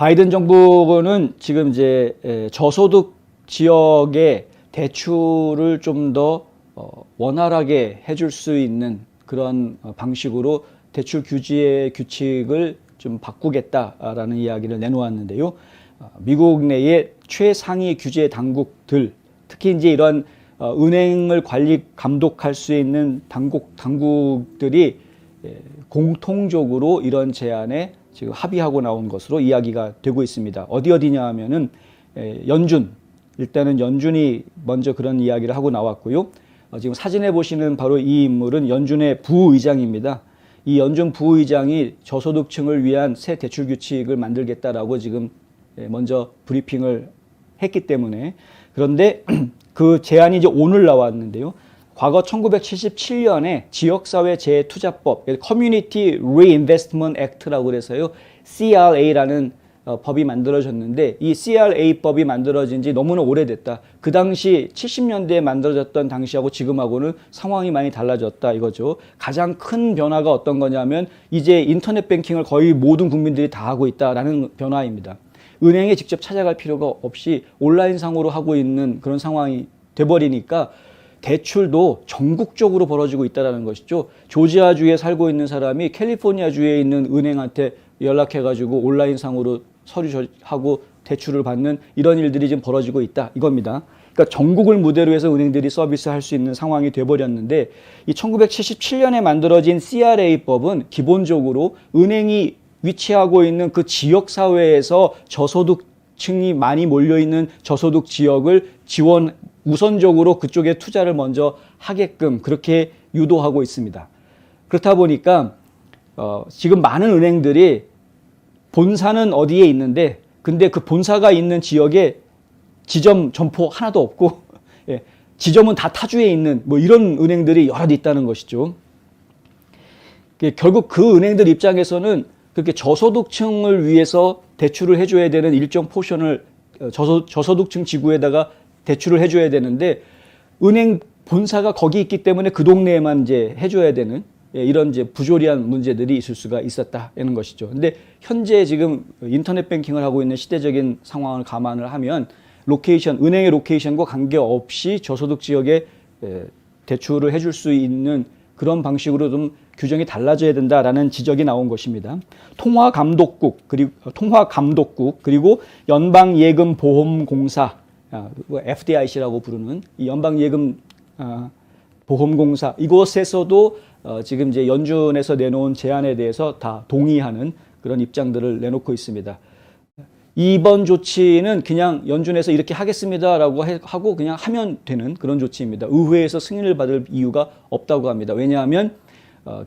바이든 정부는 지금 이제 저소득 지역의 대출을 좀 더 원활하게 해줄 수 있는 그런 방식으로 대출 규제의 규칙을 좀 바꾸겠다라는 이야기를 내놓았는데요. 미국 내의 최상위 규제 당국들, 특히 이제 이런 은행을 관리 감독할 수 있는 당국들이 공통적으로 이런 제안에 지금 합의하고 나온 것으로 이야기가 되고 있습니다. 어디냐 하면은 일단은 연준이 먼저 그런 이야기를 하고 나왔고요. 지금 사진에 보시는 바로 이 인물은 연준의 부의장입니다. 이 연준 부의장이 저소득층을 위한 새 대출 규칙을 만들겠다라고 지금 먼저 브리핑을 했기 때문에, 그런데 그 제안이 이제 오늘 나왔는데요. 과거 1977년에 지역사회 재투자법, 커뮤니티 리인베스트먼트 액트라고 그래서요, CRA라는 법이 만들어졌는데, 이 CRA법이 만들어진 지 너무나 오래됐다. 그 당시 70년대에 만들어졌던 당시하고 지금하고는 상황이 많이 달라졌다 이거죠. 가장 큰 변화가 어떤 거냐면 이제 인터넷 뱅킹을 거의 모든 국민들이 다 하고 있다라는 변화입니다. 은행에 직접 찾아갈 필요가 없이 온라인상으로 하고 있는 그런 상황이 돼버리니까 대출도 전국적으로 벌어지고 있다는 것이죠. 조지아주에 살고 있는 사람이 캘리포니아주에 있는 은행한테 연락해가지고 온라인상으로 서류하고 대출을 받는 이런 일들이 지금 벌어지고 있다 이겁니다. 그러니까 전국을 무대로 해서 은행들이 서비스할 수 있는 상황이 돼버렸는데, 이 1977년에 만들어진 CRA법은 기본적으로 은행이 위치하고 있는 그 지역사회에서 저소득층이 많이 몰려있는 저소득 지역을 우선적으로 그쪽에 투자를 먼저 하게끔 그렇게 유도하고 있습니다. 그렇다 보니까 지금 많은 은행들이 본사는 어디에 있는데, 근데 그 본사가 있는 지역에 지점 점포 하나도 없고 지점은 다 타주에 있는 뭐 이런 은행들이 여럿 있다는 것이죠. 결국 그 은행들 입장에서는 그렇게 저소득층을 위해서 대출을 해줘야 되는 일정 포션을 저소득층 지구에다가 대출을 해줘야 되는데, 은행 본사가 거기 있기 때문에 그 동네에만 이제 해줘야 되는 이런 이제 부조리한 문제들이 있을 수가 있었다는 것이죠. 근데 현재 지금 인터넷 뱅킹을 하고 있는 시대적인 상황을 감안을 하면 은행의 로케이션과 관계없이 저소득 지역에 대출을 해줄 수 있는 그런 방식으로 좀 규정이 달라져야 된다라는 지적이 나온 것입니다. 통화감독국 그리고 연방예금보험공사, FDIC라고 부르는 이 연방예금 보험공사, 이곳에서도 지금 이제 연준에서 내놓은 제안에 대해서 다 동의하는 그런 입장들을 내놓고 있습니다. 이번 조치는 그냥 연준에서 이렇게 하겠습니다라고 하고 그냥 하면 되는 그런 조치입니다. 의회에서 승인을 받을 이유가 없다고 합니다. 왜냐하면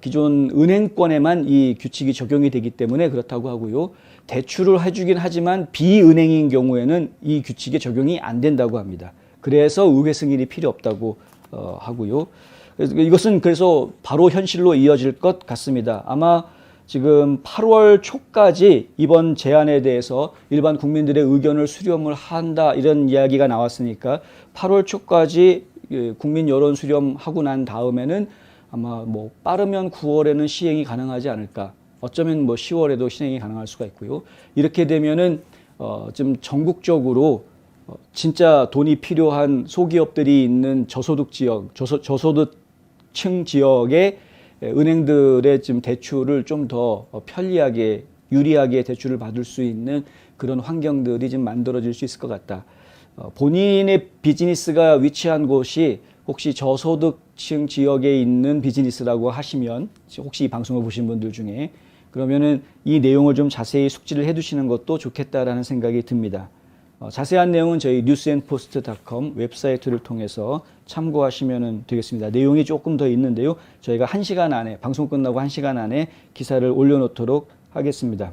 기존 은행권에만 이 규칙이 적용이 되기 때문에 그렇다고 하고요. 대출을 해주긴 하지만 비은행인 경우에는 이 규칙이 적용이 안 된다고 합니다. 그래서 의회 승인이 필요 없다고 하고요. 이것은 그래서 바로 현실로 이어질 것 같습니다. 아마 지금 8월 초까지 이번 제안에 대해서 일반 국민들의 의견을 수렴을 한다 이런 이야기가 나왔으니까 8월 초까지 국민 여론 수렴하고 난 다음에는 아마 뭐 빠르면 9월에는 시행이 가능하지 않을까. 어쩌면 뭐 10월에도 시행이 가능할 수가 있고요. 이렇게 되면은 좀 전국적으로 진짜 돈이 필요한 소기업들이 있는 저소득 지역, 저소득층 지역의 은행들의 지금 대출을 좀 더 편리하게, 유리하게 대출을 받을 수 있는 그런 환경들이 좀 만들어질 수 있을 것 같다. 본인의 비즈니스가 위치한 곳이 혹시 저소득층 지역에 있는 비즈니스라고 하시면, 혹시 이 방송을 보신 분들 중에, 그러면은 이 내용을 좀 자세히 숙지를 해두시는 것도 좋겠다라는 생각이 듭니다. 자세한 내용은 저희 newsandpost.com 웹사이트를 통해서 참고하시면 되겠습니다. 내용이 조금 더 있는데요. 저희가 1시간 안에, 방송 끝나고 1시간 안에 기사를 올려놓도록 하겠습니다.